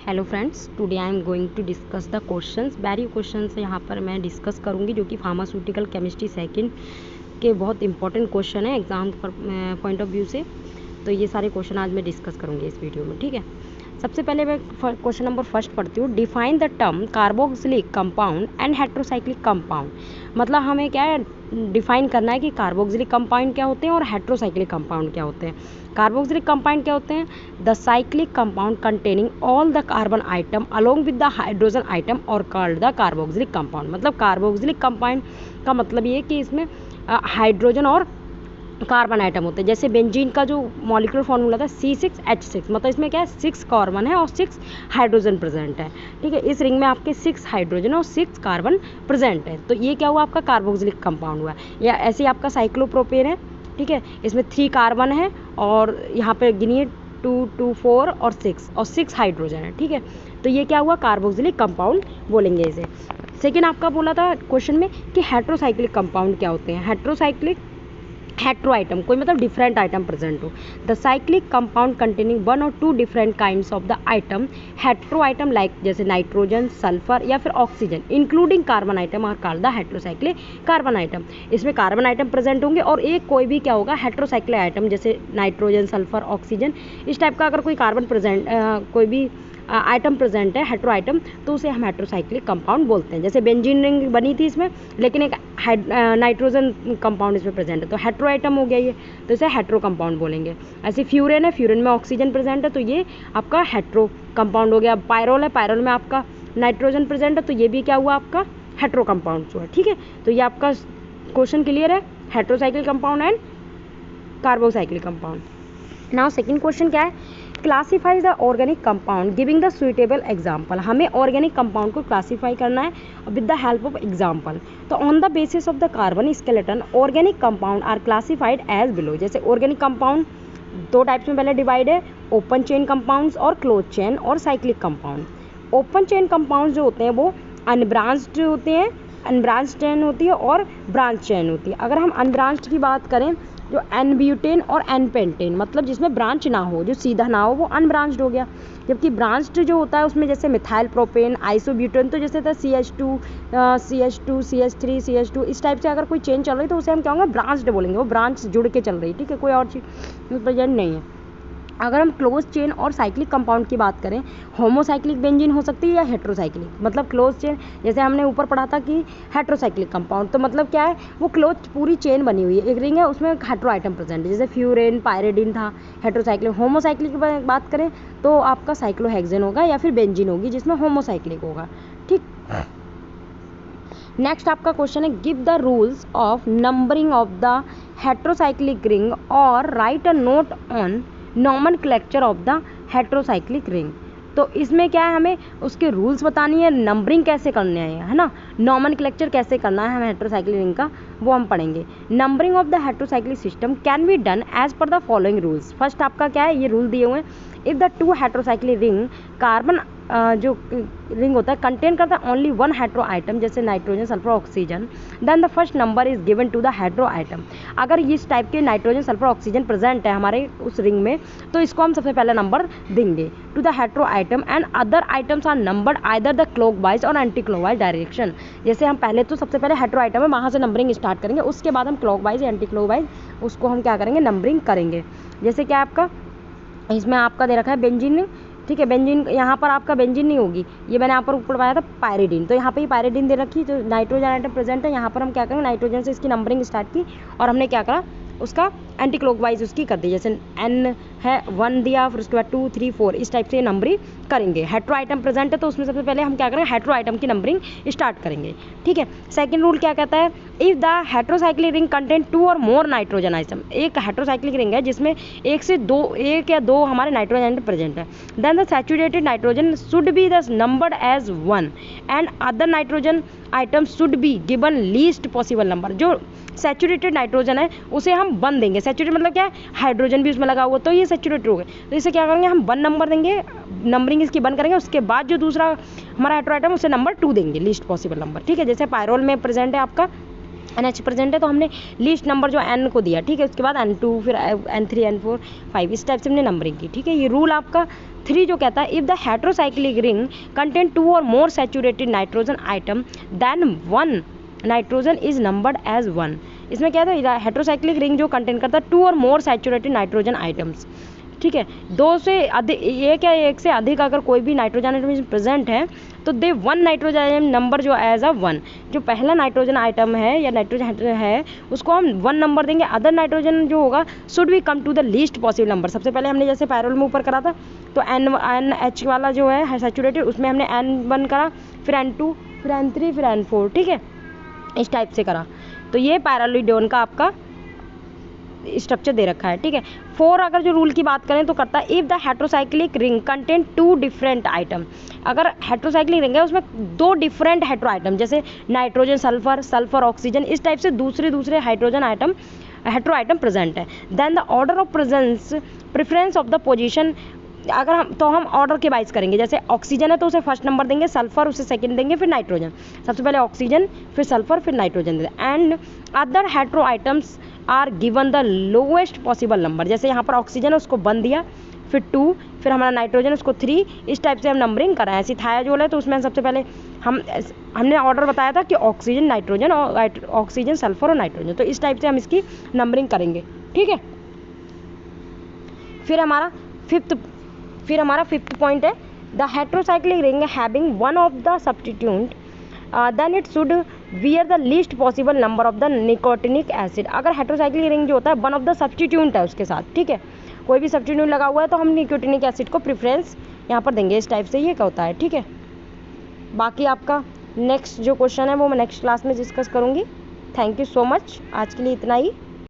Hello friends, today I am going to discuss the questions. Very questions यहाँ पर मैं discuss करूँगी जो कि फार्मास्यूटिकल केमिस्ट्री सेकंड के बहुत इंपॉर्टेंट क्वेश्चन है एग्जाम पॉइंट ऑफ व्यू से। तो ये सारे क्वेश्चन आज मैं डिस्कस करूँगी इस वीडियो में, ठीक है। सबसे पहले मैं क्वेश्चन नंबर फर्स्ट पढ़ती हूँ। Define the term carboxylic compound and heterocyclic compound. मतलब हमें क्या है डिफाइन करना है कि कार्बोक्सिलिक कंपाउंड क्या होते हैं और हेट्रोसाइक्लिक कंपाउंड क्या होते हैं। कार्बोक्सिलिक कंपाउंड क्या होते हैं? The cyclic compound containing all the carbon atom along with the hydrogen atom और कॉल्ड द कार्बोक्सिलिक कंपाउंड। मतलब कार्बोक्सिलिक कंपाउंड का मतलब ये है कि इसमें हाइड्रोजन और कार्बन आइटम होते हैं। जैसे बेंजीन का जो मॉलिक्यूलर फॉर्मूला था C6H6, मतलब इसमें क्या है 6 कार्बन है और 6 हाइड्रोजन प्रेजेंट है, ठीक है। इस रिंग में आपके 6 हाइड्रोजन और 6 कार्बन प्रेजेंट है, तो ये क्या हुआ आपका कार्बोक्सिलिक कंपाउंड हुआ। या ऐसे ही आपका साइक्लोप्रोपेन है, ठीक है, इसमें 3 कार्बन है और यहाँ पे गिनिए 2, 2, 4 और 6 हाइड्रोजन है, ठीक है। तो ये क्या हुआ कार्बोक्सिलिक कंपाउंड बोलेंगे इसे। सेकेंड आपका बोला था क्वेश्चन में कि हेट्रोसाइक्लिक कंपाउंड क्या होते हैं। हेट्रो आइटम कोई मतलब डिफरेंट आइटम प्रेजेंट हो। द साइक्लिक कंपाउंड कंटेनिंग 1 और 2 different kinds of the item. Hetero item like जैसे नाइट्रोजन, सल्फर या फिर oxygen including carbon item are called the heterocyclic carbon item. इसमें कार्बन आइटम प्रेजेंट होंगे और एक कोई भी क्या होगा हेट्रोसाइक्लिक आइटम, जैसे नाइट्रोजन, सल्फर, ऑक्सीजन, इस टाइप का अगर कोई कार्बन प्रेजेंट कोई भी आइटम प्रेजेंट है हेट्रो आइटम, तो उसे हम हेट्रोसाइक्लिक कंपाउंड बोलते हैं। जैसे बेंजीन रिंग बनी थी इसमें, लेकिन एक नाइट्रोजन कंपाउंड इसमें प्रेजेंट है तो हेट्रो आइटम हो गया ये, तो इसे हेट्रो कंपाउंड बोलेंगे। ऐसे फ्यूरेन है, फ्यूरेन में ऑक्सीजन प्रेजेंट है तो ये आपका हेट्रो कंपाउंड हो गया। पायरोल है, पायरोल में आपका नाइट्रोजन प्रेजेंट है तो ये भी क्या हुआ आपका हेट्रो कंपाउंड हुआ, ठीक है। तो ये आपका क्वेश्चन क्लियर है, heterocyclic compound and carbocyclic compound. Now second question क्या है, classify the organic compound giving the suitable example. हमें ऑर्गेनिक कंपाउंड को क्लासीफाई करना है with the help of example. तो on the basis of the carbon skeleton organic compound are classified as below. जैसे organic compound 2 types में पहले divide है, open chain compounds और क्लोज चेन और cyclic compound. Open chain compound जो होते हैं वो अनब्रांच्ड होते हैं, अनब्रांच चेन होती है और ब्रांच चेन होती है। अगर हम अनब्रांच्ड की बात करें जो N-ब्यूटेन और N-पेंटेन, मतलब जिसमें ब्रांच ना हो, जो सीधा ना हो, वो अनब्रांच्ड हो गया। जबकि ब्रांच्ड जो होता है उसमें जैसे मिथाइल प्रोपेन, आइसोब्यूटेन, तो जैसे था CH2, CH2, CH3, CH2, इस टाइप से अगर कोई चेन चल रही तो उसे हम क्या होंगे ब्रांच्ड बोलेंगे, वो ब्रांच जुड़ के चल रही, ठीक है, कोई और चीज़ प्रेजेंट नहीं है। अगर हम क्लोज चेन और साइक्लिक कंपाउंड की बात करें, होमोसाइक्लिक बेंजीन हो सकती है या हेट्रोसाइक्लिक। मतलब क्लोज चेन जैसे हमने ऊपर पढ़ा था कि हेट्रोसाइक्लिक कंपाउंड, तो मतलब क्या है वो क्लोज पूरी चेन बनी हुई है, एक रिंग है उसमें हेट्रो आइटम प्रेजेंट है, जैसे फ्यूरेन, पायरेडिन था हेट्रोसाइक्लिक। होमोसाइक्लिक की बात करें तो आपका साइक्लोहेक्सेन होगा या फिर बेंजीन होगी जिसमें होमोसाइक्लिक होगा, ठीक। नेक्स्ट आपका क्वेश्चन है, give the rules of numbering of the heterocyclic ring और write a note on nomenclature of the heterocyclic ring. तो इसमें क्या है हमें उसके रूल्स बतानी है, नंबरिंग कैसे करनी है ना, नॉमेनक्लेचर कैसे करना है हमें हेट्रोसाइक्लिक रिंग का, वो हम पढ़ेंगे। Numbering of the heterocyclic system can be done as per the following rules. First आपका क्या है, ये रूल दिए हुए हैं, if the 2 heterocyclic ring carbon जो रिंग होता है कंटेन करता है ओनली 1 हेट्रो आइटम, जैसे nitrogen, sulphur, oxygen, then the first number is given to the hetero item. अगर इस टाइप के नाइट्रोजन, सल्फर, ऑक्सीजन प्रेजेंट है हमारे उस रिंग में तो इसको हम सबसे पहला नंबर देंगे to the hetero item and other items are numbered either the clockwise और एंटी क्लॉकवाइज डायरेक्शन। जैसे हम पहले तो सबसे पहले हेट्रो आइटम है वहाँ से नंबरिंग स्टार्ट करेंगे, उसके बाद हम क्लॉकवाइज या एंटी क्लॉकवाइज उसको हम क्या करेंगे नंबरिंग करेंगे। जैसे क्या आपका इसमें आपका दे रखा है बेंजीन, ठीक है, बेंजीन यहाँ पर आपका बेंजीन नहीं होगी, ये मैंने यहाँ पर ऊपर पाया था पायरिडीन, तो यहाँ पे ही पायरिडीन दे रखी जो नाइट्रोजन आइटम प्रेजेंट है। यहाँ पर हम क्या करेंगे नाइट्रोजन से इसकी नंबरिंग स्टार्ट की और हमने क्या करा उसका एंटी क्लॉकवाइज उसकी कर दी, जैसे N है 1 दिया, फिर उसके बाद 2, 3, 4 इस टाइप से नंबरिंग करेंगे। हेट्रो आइटम प्रेजेंट है तो उसमें सबसे पहले हम क्या करेंगे हेट्रो आइटम की नंबरिंग स्टार्ट करेंगे, ठीक है। सेकंड रूल क्या कहता है, if the heterocyclic ring contain 2 और मोर नाइट्रोजन आइटम। एक हेट्रोसाइक्लिक रिंग है जिसमें एक या दो हमारे नाइट्रोजन आइटम प्रेजेंट है, then the saturated nitrogen should be the numbered as 1 and other nitrogen item should be given least possible number. जो सैचुरेटेड नाइट्रोजन है उसे हम 1 देंगे, सैचुरेटेड मतलब क्या है हाइड्रोजन भी उसमें लगा हुआ तो ये सैचुरेटेड हो गए, तो इसे क्या करेंगे हम 1 नंबर देंगे, नंबरिंग इसकी 1 करेंगे, उसके बाद जो दूसरा हमारा हेट्रो आइटम उसे नंबर 2 देंगे, लीस्ट पॉसिबल नंबर, ठीक है। जैसे पायरोल में प्रेजेंट है आपका NH प्रेजेंट है तो हमने लीस्ट नंबर जो N को दिया, ठीक है, उसके बाद N2, फिर N3, N4, 5, इस टाइप से हमने नंबरिंग की, ठीक है। ये रूल आपका 3 जो कहता है, if the heterocyclic ring contain 2 और more saturated nitrogen item then 1 nitrogen is numbered as 1। इसमें क्या था, हेट्रोसाइक्लिक रिंग जो कंटेन करता है 2 और मोर सैचुरेटेड नाइट्रोजन आइटम्स, ठीक है, 2 से अधिक, ये क्या, 1 से अधिक अगर कोई भी नाइट्रोजन आइटम प्रेजेंट है तो दे 1 नाइट्रोजन आइटम नंबर जो एज अ 1। जो पहला नाइट्रोजन आइटम है या नाइट्रोजन है उसको हम 1 नंबर देंगे। अदर नाइट्रोजन जो होगा should we come to the least possible number. सबसे पहले हमने जैसे पैरेलल में ऊपर करा था तो NH वाला जो है सैचुरेटेड, उसमें हमने N1 करा, फिर N2, फिर N3, फिर N4, ठीक है, इस टाइप से करा। तो ये पैरेललोइडोन का आपका स्ट्रक्चर दे रखा है, ठीक है। 4 अगर जो रूल की बात करें तो करता है if the heterocyclic ring contain 2 different item. अगर हेट्रोसाइक्लिक रिंग है उसमें 2 डिफरेंट हेट्रो आइटम, जैसे नाइट्रोजन सल्फर, सल्फर ऑक्सीजन, इस टाइप से दूसरे hydrogen item hetero item present है, then the order of preference of the position, अगर हम ऑर्डर के वाइज करेंगे। जैसे ऑक्सीजन है तो उसे फर्स्ट नंबर देंगे, सल्फर उसे सेकंड देंगे, फिर नाइट्रोजन, सबसे पहले ऑक्सीजन, फिर सल्फर, फिर नाइट्रोजन देंगे। And other hetero items are given the lowest possible number. जैसे यहाँ पर ऑक्सीजन है उसको 1 दिया, फिर 2, फिर हमारा नाइट्रोजन उसको 3, इस टाइप से हम नंबरिंग कराएं। ऐसी थायाजोल है तो उसमें सबसे पहले हमने ऑर्डर बताया था कि ऑक्सीजन, नाइट्रोजन, और ऑक्सीजन, सल्फर और नाइट्रोजन, तो इस टाइप से हम इसकी नंबरिंग करेंगे, ठीक है। फिर हमारा फिफ्थ पॉइंट है the heterocyclic ring having one of the substitute then it should wear the least possible number of the nicotinic acid. अगर हेट्रोसाइक्लिक रिंग जो होता है वन ऑफ द सब्स्टिट्यूट है उसके साथ, ठीक है, कोई भी सब्स्टिट्यूट लगा हुआ है तो हम निकोटिनिक एसिड को प्रेफरेंस यहाँ पर देंगे, इस टाइप से ये क्या होता है, ठीक है। बाकी आपका नेक्स्ट जो क्वेश्चन है वो मैं नेक्स्ट क्लास में डिस्कस करूँगी। थैंक यू सो मच, आज के लिए इतना ही।